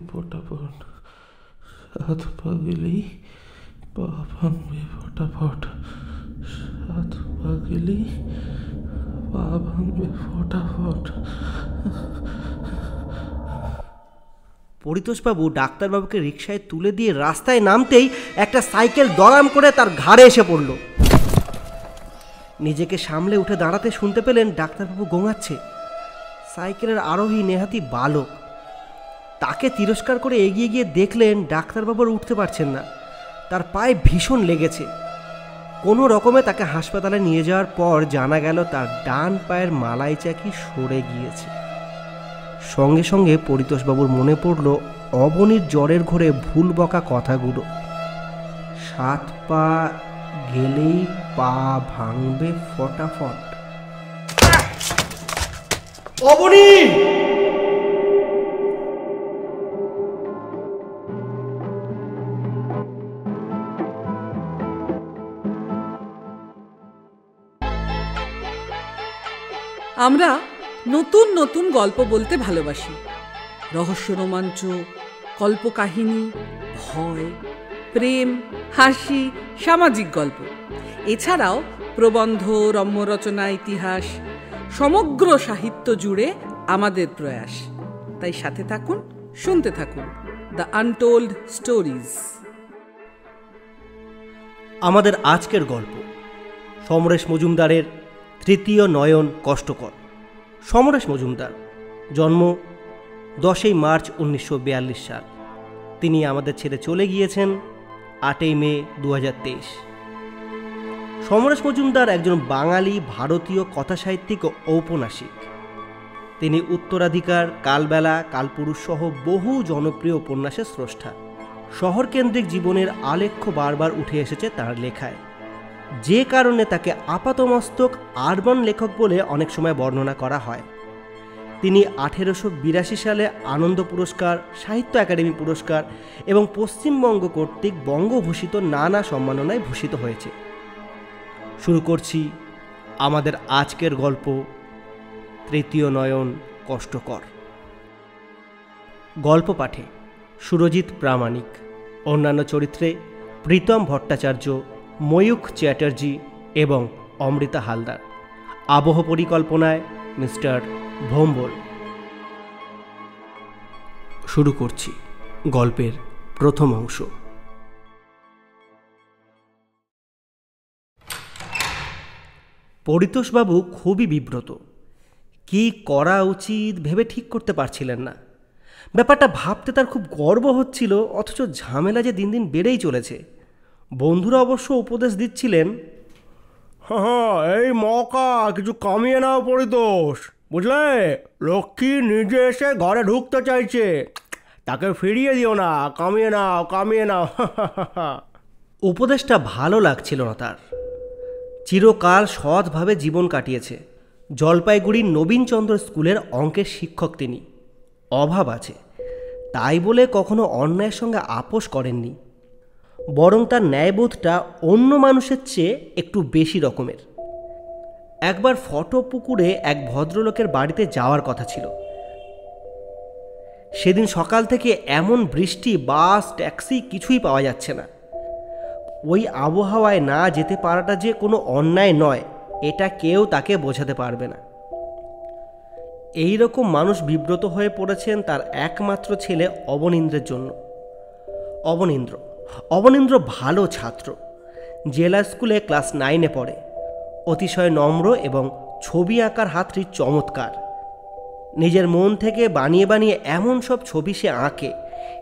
फटाफट, हाथ पगली पा भांगबे फटाफट, हाथ पगली पा भांगबे फटाफट। পরিতোষবাবু ডাক্তারবাবুকে রিকশায় তুলে দিয়ে রাস্তায় নামতেই একটা সাইকেল দড়াম করে তার ঘাড়ে এসে পড়ল। নিজেকে সামলে উঠে দাঁড়াতে শুনতে পেলেন ডাক্তারবাবু গোঙাচ্ছে। সাইকেলের আরোহী নেহাতি বালক। তাকে তিরস্কার করে এগিয়ে গিয়ে দেখলেন ডাক্তারবাবুর উঠতে পারছেন না, তার পায়ে ভীষণ লেগেছে। কোনো রকমে তাকে হাসপাতালে নিয়ে যাওয়ার পর জানা গেল তার ডান পায়ের মালাই চাকি সরে গিয়েছে। সঙ্গে সঙ্গে পরিতোষবাবুর মনে পড়ল অবনীর জ্বরের ঘোরে ভুল বকা কথাগুলো। 7 পা গেলেই পা ভাঙবে ফটাফট। অবনী! আমরা নতুন নতুন গল্প বলতে ভালোবাসি। রহস্য, রোমাঞ্চ, কল্পকাহিনী, ভয়, প্রেম, হাসি, সামাজিক গল্প, এছাড়াও প্রবন্ধ, রম্যরচনা, ইতিহাস, সমগ্র সাহিত্য জুড়ে আমাদের প্রয়াস। তাই সাথে থাকুন, শুনতে থাকুন দ্য আনটোল্ড স্টোরিজ। আমাদের আজকের গল্প সমরেশ মজুমদারের তৃতীয় নয়ন কষ্টকর। সমরেশ মজুমদার, জন্ম 10 মার্চ 1942 সাল। তিনি আমাদের ছেড়ে চলে গিয়েছেন 8 মে 2023। সমরেশ মজুমদার একজন বাঙালি ভারতীয় কথাসাহিত্যিক ও ঔপন্যাসিক। তিনি উত্তরাধিকার, কালবেলা, কালপুরুষ সহ বহু জনপ্রিয় উপন্যাসের স্রষ্টা। শহরকেন্দ্রিক জীবনের আলেখ্য বারবার উঠে এসেছে তার লেখায়, যে কারণে তাকে আপাতমস্তক আরবান লেখক বলে অনেক সময় বর্ণনা করা হয়। তিনি 1882 সালে আনন্দ পুরস্কার, সাহিত্য একাডেমি পুরস্কার এবং পশ্চিমবঙ্গ কর্তৃক বঙ্গভূষিত নানা সম্মাননায় ভূষিত হয়েছে। শুরু করছি আমাদের আজকের গল্প তৃতীয় নয়ন কষ্টকর। গল্প পাঠে সুরজিৎ প্রামাণিক, অন্যান্য চরিত্রে প্রীতম ভট্টাচার্য, ময়ূখ চ্যাটার্জি এবং অমৃতা হালদার। আবহ পরিকল্পনায় মিস্টার ভোম্বল। শুরু করছি গল্পের প্রথম অংশ। পরিতোষবাবু খুবই বিব্রত। কি করা উচিত ভেবে ঠিক করতে পারছিলেন না। ব্যাপারটা ভাবতে তার খুব গর্ব হচ্ছিল, অথচ ঝামেলা যে দিন দিন বেড়েই চলেছে। বন্ধুরা অবশ্য উপদেশ দিচ্ছিলেন, হ্যাঁ, এই মৌকা কিছু কমিয়ে নাও পরিতোষ, বুঝলে? লক্ষ্মী নিজে এসে ঘরে ঢুকতে চাইছে, তাকে ফিরিয়ে দিও না, কমিয়ে নাও, কমিয়ে নাও। উপদেশটা ভালো লাগছিল না তার। চিরকাল সৎভাবে জীবন কাটিয়েছে। জলপাইগুড়ির নবীনচন্দ্র স্কুলের অঙ্কের শিক্ষক তিনি। অভাব আছে, তাই বলে কখনো অন্যায়ের সঙ্গে আপোষ করেননি। বরং তার ন্যায়বোধটা অন্য মানুষের চেয়ে একটু বেশি রকমের। একবার ফটোপুকুরে এক ভদ্রলোকের বাড়িতে যাওয়ার কথা ছিল। সেদিন সকাল থেকে এমন বৃষ্টি, বাস, ট্যাক্সি কিছুই পাওয়া যাচ্ছে না। ওই আবহাওয়ায় না যেতে পারাটা যে কোনো অন্যায় নয়, এটা কেউ তাকে বোঝাতে পারবে না। এই রকম মানুষ বিব্রত হয়ে পড়েছেন তার একমাত্র ছেলে অবনীন্দ্রের জন্য। অবনীন্দ্র ভালো ছাত্র, জেলা স্কুলে ক্লাস 9-এ পড়ে। অতিশয় নম্র এবং ছবি আঁকার হাতটি চমৎকার। নিজের মন থেকে বানিয়ে বানিয়ে এমন সব ছবি সে আঁকে,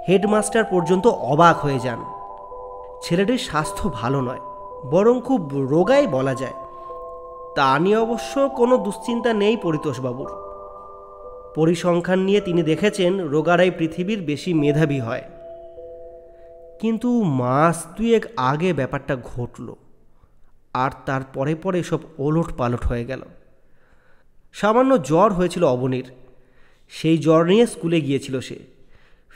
হেডমাস্টার পর্যন্ত অবাক হয়ে যান। ছেলেটির স্বাস্থ্য ভালো নয়, বরং খুব রোগাই বলা যায়। তা নিয়ে অবশ্য কোনো দুশ্চিন্তা নেই পরিতোষবাবুর। পরিসংখ্যান নিয়ে তিনি দেখেছেন রোগারাই পৃথিবীর বেশি মেধাবী হয়। কিন্তু মাস 2 আগে ব্যাপারটা ঘটল, আর তার পরে পরে সব ওলট পালট হয়ে গেল। সামান্য জ্বর হয়েছিল অবনীর। সেই জ্বর নিয়ে স্কুলে গিয়েছিল সে।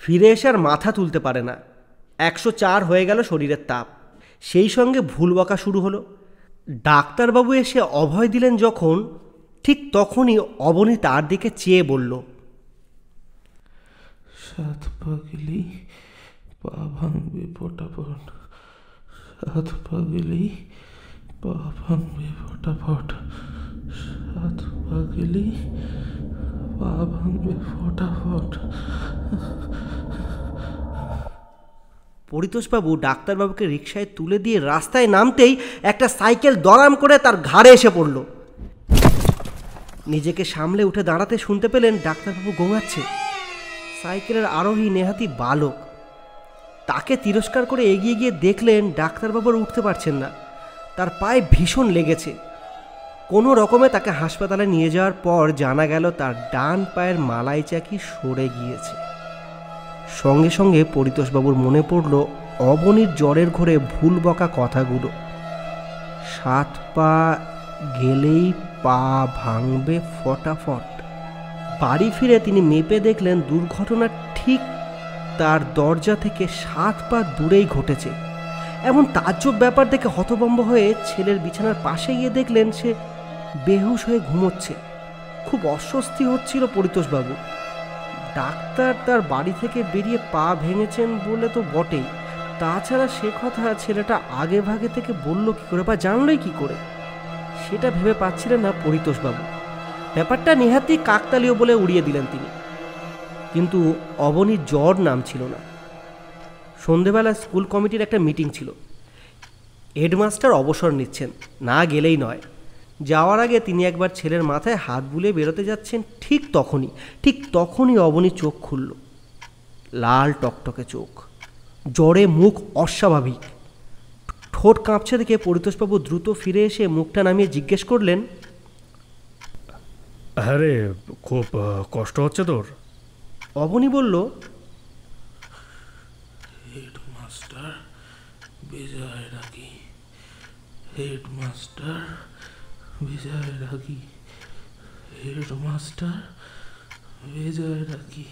ফিরে এসে আর মাথা তুলতে পারে না। 104 হয়ে গেল শরীরের তাপ। সেই সঙ্গে ভুল বকা শুরু হলো। ডাক্তারবাবু এসে অভয় দিলেন যখন, ঠিক তখনই অবনী তার দিকে চেয়ে বলল, সাত পাগলি পা ভাঙবে ফটাফট, সাত পাগলি পা ভাঙবে ফটাফট, সাত পাগলি পা ভাঙবে ফটাফট। পরিতোষবাবু ডাক্তারবাবুকে রিকশায় তুলে দিয়ে রাস্তায় নামতেই একটা সাইকেল দরাম করে তার ঘাড়ে এসে পড়ল। নিজেকে সামলে উঠে দাঁড়াতে শুনতে পেলেন ডাক্তারবাবু গোঙাচ্ছে। সাইকেলের আরোহী নেহাতি বালক। তাকে তিরস্কার করে এগিয়ে গিয়ে দেখলেন ডাক্তারবাবুর উঠতে পারছেন না, তার পায়ে ভীষণ লেগেছে। কোনো রকমে তাকে হাসপাতালে নিয়ে যাওয়ার পর জানা গেল তার ডান পায়ের মালাই চাকি সরে গিয়েছে। সঙ্গে সঙ্গে পরিতোষবাবুর মনে পড়ল অবনীর জ্বরের ঘোরে ভুল বকা কথাগুলো। 7 পা গেলেই পা ভাঙবে ফটাফট। বাড়ি ফিরে তিনি মেপে দেখলেন দুর্ঘটনা ঠিক তার দরজা থেকে 7 পা দূরেই ঘটেছে। এমন তাজ্জব ব্যাপার দেখে হতভম্ব হয়ে ছেলের বিছানার পাশে গিয়ে দেখলেন সে বেহুশ হয়ে ঘুমোচ্ছে। খুব অস্বস্তি হচ্ছিল পরিতোষবাবু। ডাক্তার তার বাড়ি থেকে বেরিয়ে পা ভেঙেছেন বলে তো বটেই, তাছাড়া সে কথা ছেলেটা আগে ভাগে থেকে বলল কি করে বা জানলই কি করে, সেটা ভেবে পাচ্ছিলেন না পরিতোষবাবু। ব্যাপারটা নেহাতি কাকতালীয় বলে উড়িয়ে দিলেন তিনি। কিন্তু অবনীর জ্বর নামছিল না। সন্ধেবেলা স্কুল কমিটির একটা মিটিং ছিল। হেডমাস্টার অবসর নিচ্ছেন, না গেলেই নয়। যাওয়ার আগে তিনি একবার ছেলের মাথায় হাত বুলিয়ে বেরোতে যাচ্ছেন, ঠিক তখনই অবনীর চোখ খুলল। লাল টকটকে চোখ, জ্বরে মুখ অস্বাভাবিক, ঠোঁট কাঁপছে দেখে পরিতোষবাবু দ্রুত ফিরে এসে মুখটা নামিয়ে জিজ্ঞেস করলেন, হ্যাঁ রে, খুব কষ্ট হচ্ছে তোর? অবনী বলল, হেডমাস্টার বিজয় রাগি, হেডমাস্টার বিজয় রাগি, হেডমাস্টার বিজয় রাগি।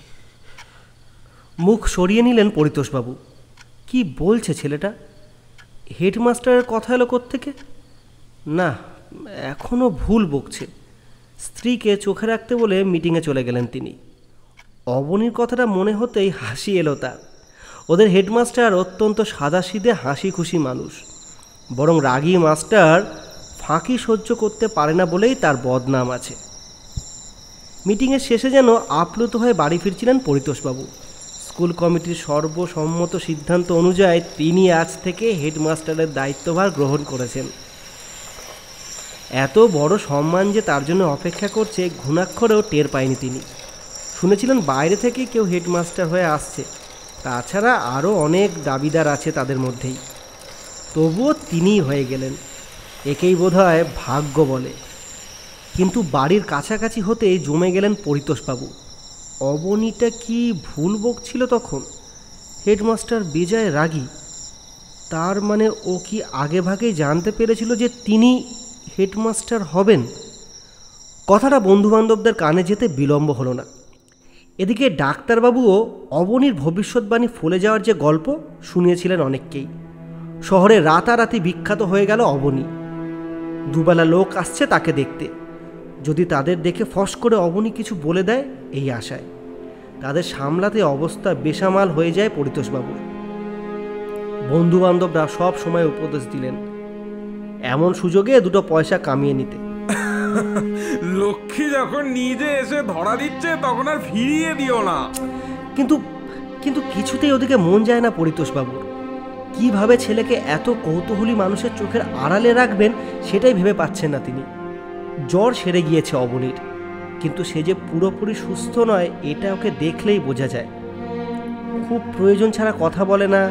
মুখ সরিয়ে নিলেন পরিতোষবাবু। কি বলছে ছেলেটা? হেডমাস্টারের কথা এলো কোত্থেকে? না, এখনও ভুল বকছে। স্ত্রীকে চোখে রাখতে বলে মিটিংয়ে চলে গেলেন তিনি। অবনীর কথাটা মনে হতেই হাসি এলো তার। ওদের হেডমাস্টার অত্যন্ত সাদাসিধে হাসি খুশি মানুষ। বরং রাগী মাস্টার ফাঁকি সহ্য করতে পারে না বলেই তার বদনাম আছে। মিটিংয়ের শেষে যেন আপ্লুত হয়ে বাড়ি ফিরছিলেন পরিতোষবাবু। স্কুল কমিটির সর্বসম্মত সিদ্ধান্ত অনুযায়ী তিনি আজ থেকে হেডমাস্টারের দায়িত্বভার গ্রহণ করেছেন। এত বড় সম্মান যে তার জন্য অপেক্ষা করছে ঘুণাক্ষরেও টের পায়নি তিনি। শুনেছিলেন বাইরে থেকে কেউ হেডমাস্টার হয়ে আসছে, তাছাড়া আরও অনেক দাবিদার আছে তাদের মধ্যেই। তবুও তিনিই হয়ে গেলেন, একেই বোধহয় ভাগ্য বলে। কিন্তু বাড়ির কাছাকাছি হতেই জমে গেলেন পরিতোষবাবু। অবনীটা কি ভুল বকছিল তখন? হেডমাস্টার বিজয় রাগী, তার মানে ও কি আগে ভাগেই জানতে পেরেছিল যে তিনি হেডমাস্টার হবেন? কথাটা বন্ধুবান্ধবদের কানে যেতে বিলম্ব হলো না। এদিকে ডাক্তারবাবুও অবনীর ভবিষ্যৎবাণী ফলে যাওয়ার যে গল্প শুনিয়েছিলেন অনেককেই। শহরে রাতারাতি বিখ্যাত হয়ে গেল অবনী। দুবেলা লোক আসছে তাকে দেখতে। যদি তাদের দেখে ফস করে অবনী কিছু বলে দেয় এই আশায়। তাদের সামলাতে অবস্থা বেসামাল হয়ে যায় পরিতোষবাবুর। বন্ধুবান্ধবরা সব সময় উপদেশ দিলেন এমন সুযোগে 2 পয়সা কামিয়ে নিতে। লক্ষ্মী যখন নিজে এসে ধরা দিচ্ছে তখন আর ফিরিয়ে দিও না। কিন্তু কিছুতেই ওদিকে মন যায় না পরিতোষবাবুর। কিভাবে ছেলেকে এত কৌতূহলী মানুষের চোখের আড়ালে রাখবেন সেটাই ভেবে পাচ্ছেন না তিনি। জ্বর সেরে গিয়েছে অবনীর, কিন্তু সে যে পুরোপুরি সুস্থ নয় এটা ওকে দেখলেই বোঝা যায়। খুব প্রয়োজন ছাড়া কথা বলে না,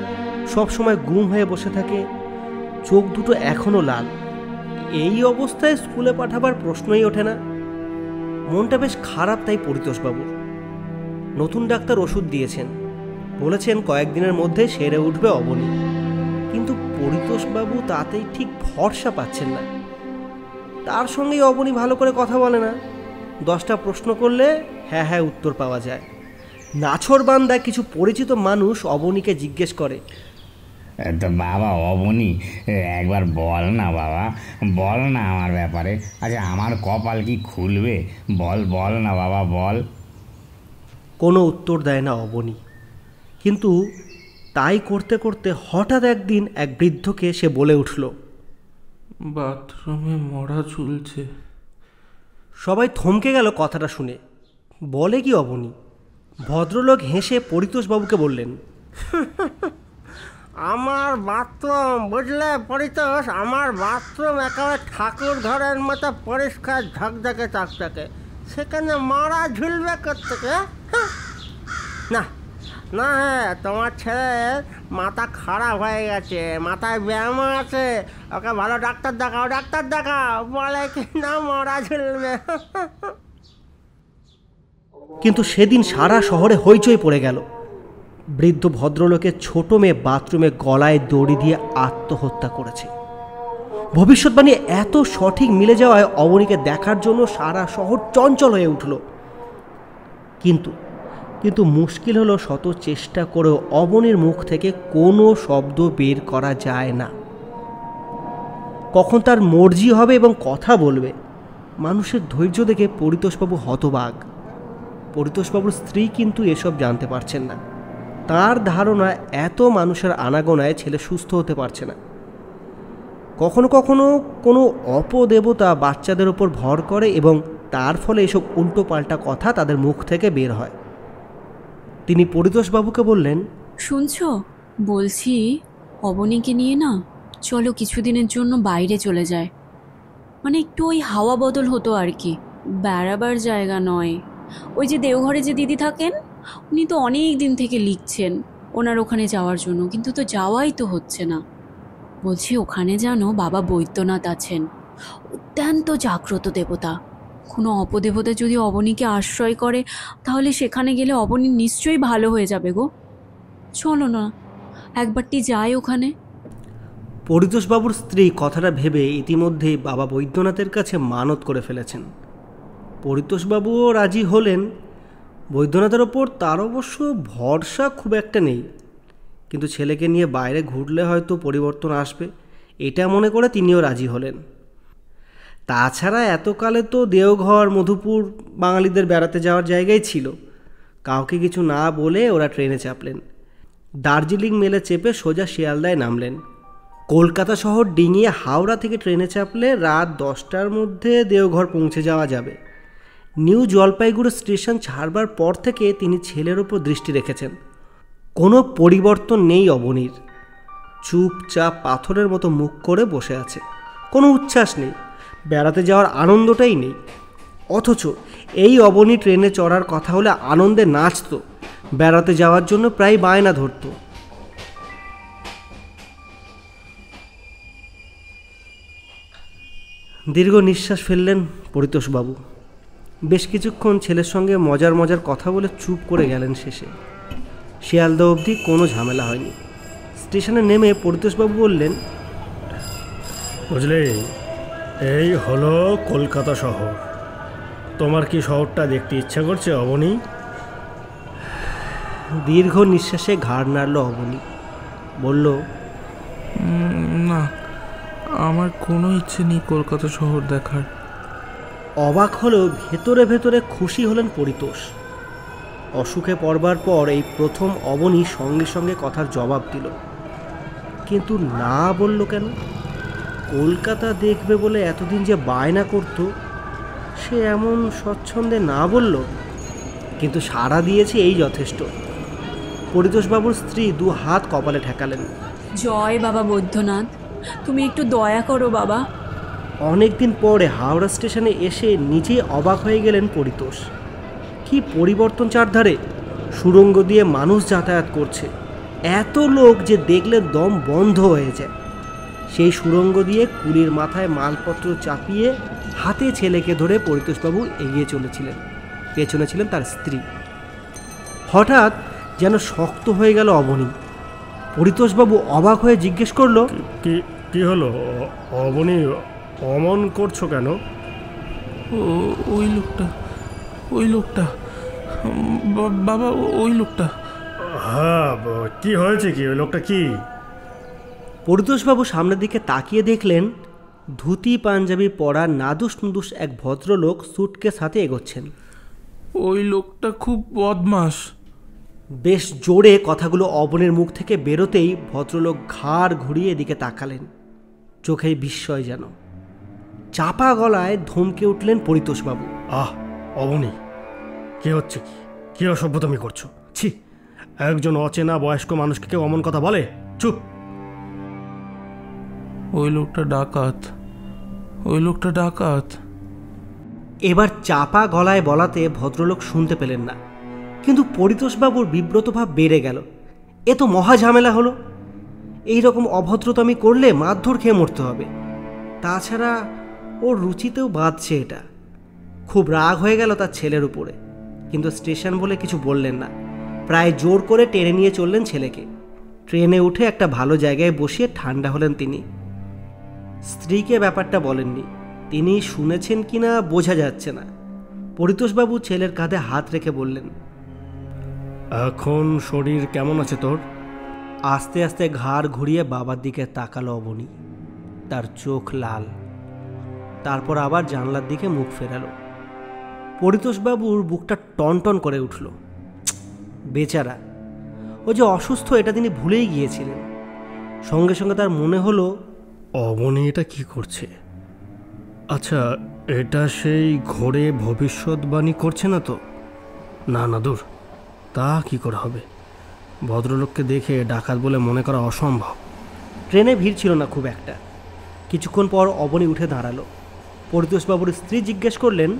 সব সময় গুম হয়ে বসে থাকে, চোখ দুটো এখনও লাল। এই অবস্থায় স্কুলে পাঠাবার প্রশ্নই ওঠে না। মনটা বেশ খারাপ তাই পরিতোষবাবুর। নতুন ডাক্তার ওষুধ দিয়েছেন, বলেছেন কয়েকদিনের মধ্যে সেরে উঠবে অবনী। কিন্তু পরিতোষবাবু তাতেই ঠিক ভরসা পাচ্ছেন না। তার সঙ্গেই অবনী ভালো করে কথা বলে না। 10টা প্রশ্ন করলে হ্যাঁ উত্তর পাওয়া যায়। নাছোড়বান্দায় কিছু পরিচিত মানুষ অবনীকে জিজ্ঞেস করে, তো বাবা অবনী একবার বল না বাবা, বল না আমার ব্যাপারে। আচ্ছা আমার কপাল কি খুলবে? বল না বাবা বল। কোনো উত্তর দেয় না অবনী। কিন্তু তাই করতে করতে হঠাৎ একদিন এক বৃদ্ধকে সে বলে উঠল, বাথরুমে মরা ঝুলছে। সবাই থমকে গেল কথাটা শুনে। বলে কি অবনী? ভদ্রলোক হেসে পরিতোষবাবুকে বললেন, আমার বাথরুম, বুঝলে পরিতোষ, আমার বাথরুম একেবারে ঠাকুর ঘরের মতো পরিষ্কার ঝকঝকে চকচকে, সেখানে মরা ঝুলবে কোত্থেকে? না না, হ্যাঁ, তোমার ছেলের মাথা খারাপ হয়ে গেছে, মাথায় ব্যায়াম আছে, ওকে ভালো ডাক্তার দেখাও, ডাক্তার দেখাও, বলে কি না মরা ঝুলবে। কিন্তু সেদিন সারা শহরে হইচই পড়ে গেল। বৃদ্ধ ভদ্রলোকের ছোট মেয়ে বাথরুমে গলায় দড়ি দিয়ে আত্মহত্যা করেছে। ভবিষ্যৎবাণী এত সঠিক মিলে যাওয়ায় অবনীকে দেখার জন্য সারা শহর চঞ্চল হয়ে উঠল। কিন্তু মুশকিল হলো, শত চেষ্টা করেও অবনীর মুখ থেকে কোনো শব্দ বের করা যায় না। কখন তার মর্জি হবে এবং কথা বলবে, মানুষের ধৈর্য দেখে পরিতোষবাবু হতবাক। পরিতোষবাবুর স্ত্রী কিন্তু এসব জানতে পারছেন না। তার ধারণা এত মানুষের আনাগোনায় ছেলে সুস্থ হতে পারছে না। কখনো কখনো কোনো অপদেবতা বাচ্চাদের ওপর ভর করে এবং তার ফলে এসব উল্টোপাল্টা কথা তাদের মুখ থেকে বের হয়। তিনি পরিতোষবাবুকে বললেন, শুনছো, বলছি অবনীকে নিয়ে না চলো কিছুদিনের জন্য বাইরে চলে যায়, মানে একটু ওই হাওয়া বদল হতো আর কি, বেড়াবার জায়গা নয়। ওই যে দেওঘরে যে দিদি থাকেন, উনি তো অনেক দিন থেকে লিখছেন ওনার ওখানে যাওয়ার জন্য, কিন্তু তো যাওয়াই তো হচ্ছে না। বলছি ওখানে জানো বাবা বৈদ্যনাথ আছেন, অত্যন্ত জাগ্রত দেবতা। কোনো অপদেবতা যদি অবনীকে আশ্রয় করে তাহলে সেখানে গেলে অবনী নিশ্চয়ই ভালো হয়ে যাবে গো। চলো না একবারটি যাই ওখানে। পরিতোষবাবুর স্ত্রী কথাটা ভেবে ইতিমধ্যেই বাবা বৈদ্যনাথের কাছে মানত করে ফেলেছেন। পরিতোষবাবুও রাজি হলেন। বৈদ্যনাথের ওপর তার অবশ্য ভরসা খুব একটা নেই, কিন্তু ছেলেকে নিয়ে বাইরে ঘুরলে হয়তো পরিবর্তন আসবে, এটা মনে করে তিনিও রাজি হলেন। তাছাড়া এতকালে তো দেওঘর, মধুপুর বাঙালিদের বেড়াতে যাওয়ার জায়গায় ছিল। কাউকে কিছু না বলে ওরা ট্রেনে চাপলেন। দার্জিলিং মেলে চেপে সোজা শিয়ালদায় নামলেন। কলকাতা শহর ডিঙিয়ে হাওড়া থেকে ট্রেনে চাপলে রাত 10টার মধ্যে দেওঘর পৌঁছে যাওয়া যাবে। নিউ জলপাইগুড়ি স্টেশন ছাড়বার পর থেকে তিনি ছেলের ওপর দৃষ্টি রেখেছেন। কোনো পরিবর্তন নেই অবনীর। চুপচাপ পাথরের মতো মুখ করে বসে আছে, কোনো উচ্ছ্বাস নেই, বেড়াতে যাওয়ার আনন্দটাই নেই। অথচ এই অবনী ট্রেনে চড়ার কথা হলে আনন্দে নাচত, বেড়াতে যাওয়ার জন্য প্রায় বায়না ধরত। দীর্ঘ নিঃশ্বাস ফেললেন পরিতোষবাবু। বেশ কিছুক্ষণ ছেলের সঙ্গে মজার মজার কথা বলে চুপ করে গেলেন। শেষে শিয়ালদা অবধি কোনো ঝামেলা হয়নি। স্টেশনে নেমে পরিতোষবাবু বললেন, বুঝলি, এই হলো কলকাতা শহর। তোমার কি শহরটা দেখতে ইচ্ছা করছে অবনী? দীর্ঘ নিঃশ্বাসে ঘাড় নাড়ল অবনী। বলল, না, আমার কোনো ইচ্ছে নেই কলকাতা শহর দেখার। অবাক হলেও ভেতরে ভেতরে খুশি হলেন পরিতোষ। অসুখে পড়বার পর এই প্রথম অবনী সঙ্গে সঙ্গে কথার জবাব দিল। কিন্তু না বলল কেন? কলকাতা দেখবে বলে এতদিন যে বায়না করত, সে এমন স্বচ্ছন্দে না বলল। কিন্তু সাড়া দিয়েছে, এই যথেষ্ট। পরিতোষবাবুর স্ত্রী 2 হাত কপালে ঠেকালেন। জয় বাবা বৈদ্যনাথ, তুমি একটু দয়া করো বাবা। অনেকদিন পরে হাওড়া স্টেশনে এসে নিজে অবাক হয়ে গেলেন পরিতোষ। কি পরিবর্তন চারধারে! সুড়ঙ্গ দিয়ে মানুষ যাতায়াত করছে, এত লোক যে দেখলে দম বন্ধ হয়ে যায়। সেই সুড়ঙ্গ দিয়ে কুলির মাথায় মালপত্র চাপিয়ে হাতে ছেলেকে ধরে পরিতোষবাবু এগিয়ে চলেছিলেন। পেছনে ছিলেন তার স্ত্রী। হঠাৎ যেন শক্ত হয়ে গেল অবনী। পরিতোষবাবু অবাক হয়ে জিজ্ঞেস করল, কি হলো অবনী, অমন করছো কেন? ওই লোকটা বাবা, ওই লোকটা। হ্যাঁ, কি হয়েছে? কি ওই লোকটা কি? পরিতোষবাবু সামনের দিকে তাকিয়ে দেখলেন ধুতি পাঞ্জাবি পরা নাদুস নুদুস এক ভদ্রলোক সুটকেস হাতে এগোচ্ছেন। ওই লোকটা খুব বদমাস। বেশ জোরে কথাগুলো অবনীর মুখ থেকে বেরোতেই ভদ্রলোক ঘাড় ঘুরিয়ে এদিকে তাকালেন, চোখে বিস্ময় যেন। চাপা গলায় ধমকে উঠলেন পরিতোষবাবু। অবনী, কি হচ্ছে? কি অসভ্যতামি করছো? ছি, একজন অচেনা বয়স্ক মানুষকে কেউ অমন কথা বলে? চুপ। ওই লোকটা ডাকাত, ওই লোকটা ডাকাত। এবার চাপা গলায় বলাতে ভদ্রলোক শুনতে পেলেন না, কিন্তু পরিতোষবাবুর বিব্রত ভাব বেড়ে গেল। এ তো মহা ঝামেলা হলো। এই রকম অভদ্রতামি করলে মারধর খেয়ে মরতে হবে। তাছাড়া ওর রুচিতেও বাঁধছে এটা। খুব রাগ হয়ে গেল তার ছেলের উপরে, কিন্তু স্টেশন বলে কিছু বললেন না। প্রায় জোর করে টেনে নিয়ে চললেন ছেলেকে। ট্রেনে উঠে একটা ভালো জায়গায় বসিয়ে ঠান্ডা হলেন তিনি। স্ত্রীকে ব্যাপারটা বলেননি, তিনি শুনেছেন কিনা বোঝা যাচ্ছে না। পরিতোষবাবু ছেলের কাঁধে হাত রেখে বললেন, এখন শরীর কেমন আছে তোর? আস্তে আস্তে ঘাড় ঘুরিয়ে বাবার দিকে তাকালো অবনী। তার চোখ লাল। তারপর আবার জানলার দিকে মুখ ফেরালো। পরিতোষবাবুর বুকটা টনটন করে উঠল। বেচারা, ও যে অসুস্থ এটা তিনি ভুলেই গিয়েছিলেন। সঙ্গে সঙ্গে তার মনে হলো, অবনী এটা কি করছে? আচ্ছা, এটা সেই ঘোরে ভবিষ্যৎবাণী করছে না তো? না না, দূর, তা কি করে হবে? ভদ্রলোককে দেখে ডাকাত বলে মনে করা অসম্ভব। ট্রেনে ভিড় ছিল না খুব একটা। কিছুক্ষণ পর অবনী উঠে দাঁড়ালো। পরিতোষবাবুর স্ত্রী জিজ্ঞেস করলেন,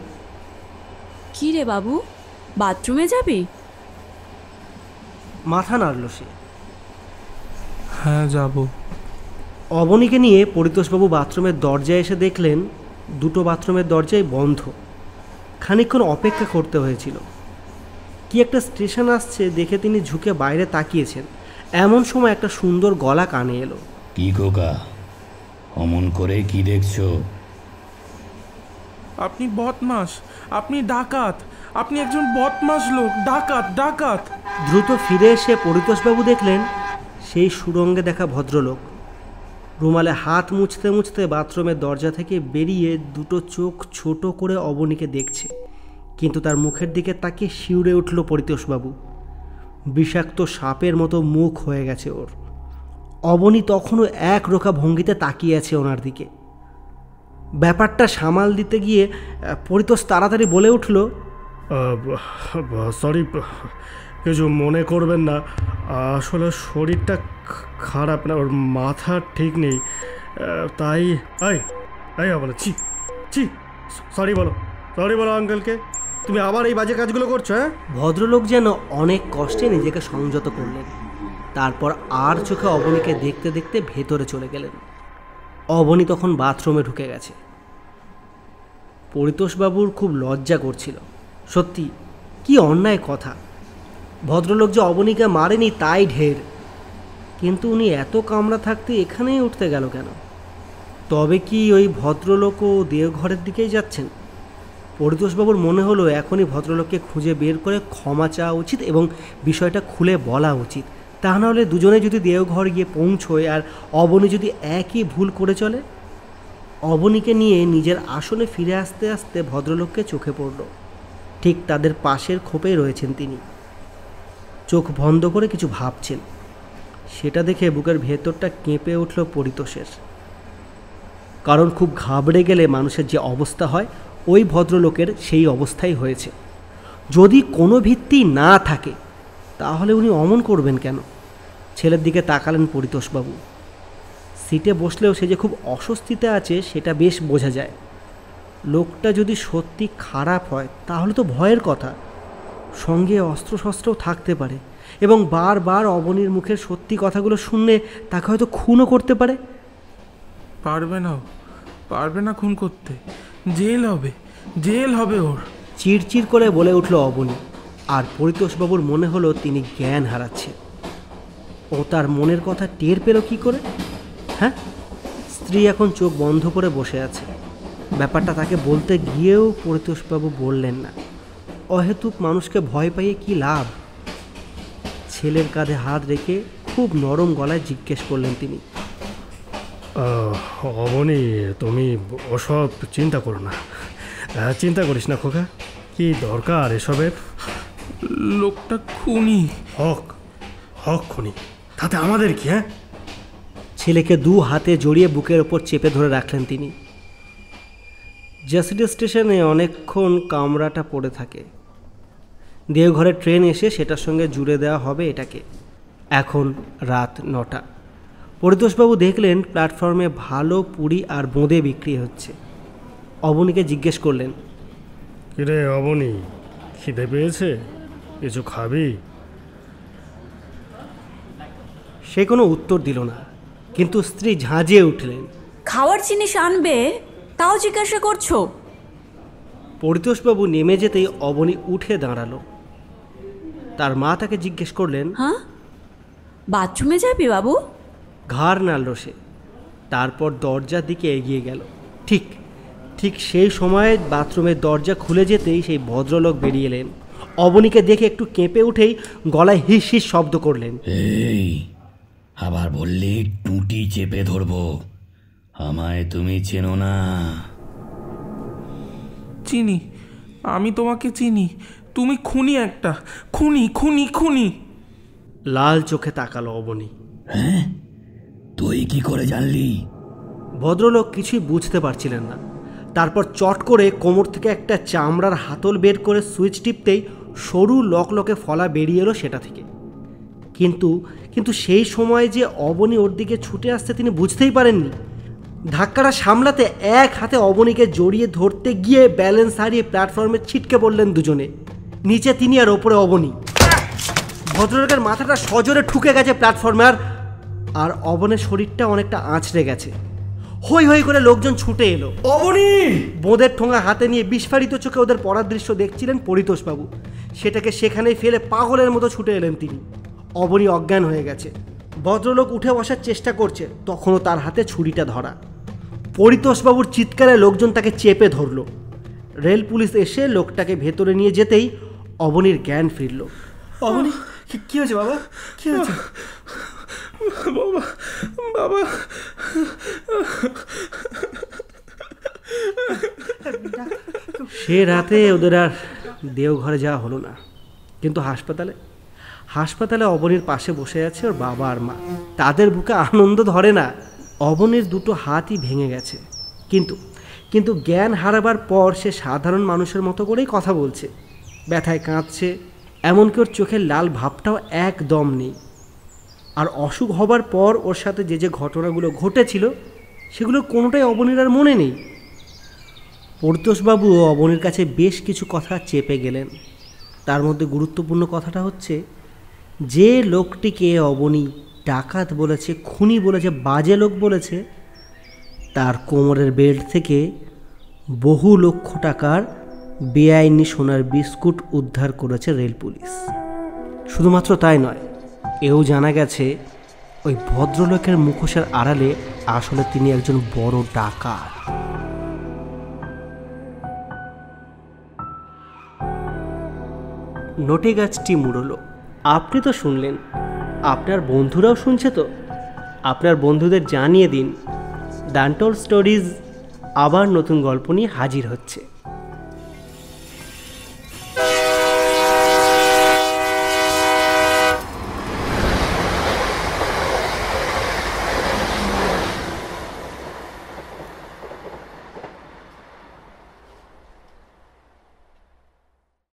কি রে বাবু, বাথরুমে যাবি? মাথা নাড়ল সে। হ্যাঁ, যাব। অবনীকে নিয়ে পরিতোষবাবু বাথরুমের দরজায় এসে দেখলেন দুটো বাথরুমের দরজাই বন্ধ। খানিকক্ষণ অপেক্ষা করতে হয়েছিল। কি একটা স্টেশন আসছে দেখে তিনি ঝুঁকে বাইরে তাকিয়েছেন। এমন সময় একটা সুন্দর গলা কানে এলো। কি খোকা, অমন করে কি দেখছো? আপনি বদমাস, আপনি ডাকাত, আপনি একজন বদমাস লোক, ডাকাত ডাকাত। দ্রুত ফিরে এসে পরিতোষবাবু দেখলেন সেই সুরঙ্গে দেখা ভদ্রলোক রুমালে হাত মুছতে মুছতে বাথরুমের দরজা থেকে বেরিয়ে দুটো চোখ ছোট করে অবনীকে দেখছে। কিন্তু তার মুখের দিকে তাকিয়ে শিউরে উঠল পরিতোষবাবু। বিষাক্ত সাপের মতো মুখ হয়ে গেছে ওর। অবনী তখনও এক রোখা ভঙ্গিতে তাকিয়ে আছে ওনার দিকে। ব্যাপারটা সামাল দিতে গিয়ে পরিতোষ তাড়াতাড়ি বলে উঠল, সরি, কিছু মনে করবেন না। আসলে শরীরটা খারাপ না, ওর মাথা ঠিক নেই, তাই। বলো, ছি ছি, সরি বলো, সরি বলো আঙ্কেলকে। তুমি আবার এই বাজে কাজগুলো করছো? হ্যাঁ। ভদ্রলোক যেন অনেক কষ্টে নিজেকে সংযত করলেন। তারপর আর চোখে অবনীকে দেখতে দেখতে ভেতরে চলে গেলেন। অবনী তখন বাথরুমে ঢুকে গেছে। পরিতোষবাবুর খুব লজ্জা করছিল। সত্যি কি অন্যায় কথা। ভদ্রলোক যে অবনীকে মারেনি তাই ঢের, কিন্তু উনি এত কামড়া থাকতে এখানেই উঠতে গেল কেন? তবে কি ওই ভদ্রলোকও দেওঘরের দিকেই যাচ্ছেন? পরিতোষবাবুর মনে হলো এখনই ভদ্রলোককে খুঁজে বের করে ক্ষমা চাওয়া উচিত এবং বিষয়টা খুলে বলা উচিত। তা নাহলে দুজনে যদি দেওঘর গিয়ে পৌঁছয় আর অবনী যদি একই ভুল করে চলে। অবনীকে নিয়ে নিজের আসনে ফিরে আসতে আসতে ভদ্রলোককে চোখে পড়ল। ঠিক তাদের পাশের খোপেই রয়েছেন তিনি। চোখ বন্ধ করে কিছু ভাবছেন। সেটা দেখে বুকের ভেতরটা কেঁপে উঠল পরিতোষের। কারণ খুব ঘাবড়ে গেলে মানুষের যে অবস্থা হয়, ওই ভদ্রলোকের সেই অবস্থাই হয়েছে। যদি কোনো ভিত্তি না থাকে তাহলে উনি অমন করবেন কেন? ছেলের দিকে তাকালেন পরিতোষবাবু। সিটে বসলেও সে যে খুব অস্বস্তিতে আছে সেটা বেশ বোঝা যায়। লোকটা যদি সত্যি খারাপ হয় তাহলে তো ভয়ের কথা। সঙ্গে অস্ত্রশস্ত্রও থাকতে পারে এবং বারবার অবনীর মুখের সত্যি কথাগুলো শুনলে তাকে হয়তো খুনও করতে পারে। পারবে না খুন করতে। জেল হবে ওর। চিড়চিড় করে বলে উঠল অবনী। আর পরিতোষবাবুর মনে হলো তিনি জ্ঞান হারাচ্ছেন। ও তার মনের কথা টের পেল কি করে? হ্যাঁ, স্ত্রী এখন চোখ বন্ধ করে বসে আছে। ব্যাপারটা তাকে বলতে গিয়েও পরিতোষবাবু বললেন না। অহেতুক মানুষকে ভয় পাইয়ে কি লাভ? ছেলের কাঁধে হাত রেখে খুব নরম গলায় জিজ্ঞেস করলেন তিনি, অবনী, তুমি ওসব চিন্তা করো না। চিন্তা করিস না খোকা, কি দরকার এসবের? লোকটা খুনি। হক হক খুনি, তাতে আমাদের কি? হ্যাঁ, ছেলেকে দু হাতে জড়িয়ে বুকের ওপর চেপে ধরে রাখলেন তিনি। জাসিডি স্টেশনে অনেকক্ষণ কামরাটা পড়ে থাকে। দেওঘরের ট্রেন এসে সেটার সঙ্গে জুড়ে দেওয়া হবে এটাকে। এখন রাত 9টা। পরিতোষবাবু দেখলেন প্ল্যাটফর্মে ভালো পুরি আর বোঁদে বিক্রি হচ্ছে। অবনীকে জিজ্ঞেস করলেন, কিরে অবনী, খিদে পেয়েছে? কিছু খাবি? সে কোনো উত্তর দিল না, কিন্তু স্ত্রী ঝাঁঝিয়ে উঠলেন, খাওয়ার জিনিস আনবে তাও জিজ্ঞাসা করছো? পরিতোষবাবু নেমে যেতেই অবনী উঠে দাঁড়ালো। তার মা তাকে জিজ্ঞেস করলেন, হ্যাঁ, বাথরুমে যাবি বাবু? ঘাড় নাড়ল সে। তারপর দরজার দিকে এগিয়ে গেল। ঠিক ঠিক সেই সময়ে বাথরুমের দরজা খুলে যেতেই সেই ভদ্রলোক বেরিয়ে এলেন। অবনীকে দেখে একটু কেঁপে উঠেই গলায় হিস হিস শব্দ করলেন, এই আবার বললি টুটি চেপে ধরবো? আমায় তুমি চেনো না? চিনি, আমি তোমাকে চিনি। তুমি খুনি, একটা খুনি খুনি খুনি। লাল চোখে তাকালো অবনী। হ্যাঁ, তুই কি করে জানলি? ভদ্রলোক কিছুই বুঝতে পারছিলেন না। তারপর চট করে কোমর থেকে একটা চামড়ার হাতল বের করে সুইচ টিপতেই সরু লকলকে ফলা বেরিয়ে এলো সেটা থেকে। কিন্তু সেই সময় যে অবনী ওর দিকে ছুটে আসছে তিনি বুঝতেই পারেননি। ধাক্কাটা সামলাতে এক হাতে অবনীকে জড়িয়ে ধরতে গিয়ে ব্যালেন্স হারিয়ে প্ল্যাটফর্মে ছিটকে পড়লেন দুজনে। নিচে তিনি আর ওপরে অবনী। ভদ্রলোকের মাথাটা সজোরে ঠুকে গেছে প্ল্যাটফর্মে, আর অবনের শরীরটা অনেকটা আঁচড়ে গেছে। হই হই করে লোকজন ছুটে এলো। অবনী! বোঁদের ঠোঙা হাতে নিয়ে বিস্ফারিত চোখে ওদের পড়ার দৃশ্য দেখছিলেন পরিতোষবাবু। সেটাকে সেখানেই ফেলে পাগলের মতো ছুটে এলেন তিনি। অবনী অজ্ঞান হয়ে গেছে। ভদ্রলোক উঠে বসার চেষ্টা করছে, তখনও তার হাতে ছুরিটা ধরা। পরিতোষবাবুর চিৎকারে লোকজন তাকে চেপে ধরল। রেল পুলিশ এসে লোকটাকে ভেতরে নিয়ে যেতেই অবনীর জ্ঞান ফিরল। অবনী, কি হয়েছে বাবা? কি হয়েছে বাবা? বাবা, সে রাতে ওদের আর দেওঘরে যাওয়া হলো না। কিন্তু হাসপাতালে অবনীর পাশে বসে আছে ওর বাবা আর মা। তাদের বুকে আনন্দ ধরে না। অবনীর দুটো হাতই ভেঙে গেছে, কিন্তু জ্ঞান হারাবার পর সে সাধারণ মানুষের মতো করেই কথা বলছে, ব্যথায় কাঁদছে। এমনকি ওর চোখের লাল ভাবটাও একদম নেই। আর অসুখ হবার পর ওর সাথে যে ঘটনাগুলো ঘটেছিল সেগুলোর কোনোটাই অবনীর আর মনে নেই। পরিতোষবাবু অবনীর কাছে বেশ কিছু কথা চেপে গেলেন। তার মধ্যে গুরুত্বপূর্ণ কথাটা হচ্ছে, যে লোকটিকে অবনী ডাকাত বলেছে, খুনি বলেছে, বাজে লোক বলেছে, তার কোমরের বেল্ট থেকে বহু লক্ষ টাকার বেআইনি সোনার বিস্কুট উদ্ধার করেছে রেল পুলিশ। শুধুমাত্র তাই নয়, এও জানা গেছে ওই ভদ্রলোকের মুখোশের আড়ালে আসলে তিনি একজন বড় ডাকাত। নোটে গাছটি মুড়লো। আপনি তো শুনলেন, আপনার বন্ধুরাও শুনছে তো? আপনার বন্ধুদের জানিয়ে দিন, দ্য আনটোল্ড স্টোরিজ আবার নতুন গল্প নিয়ে হাজির হচ্ছে।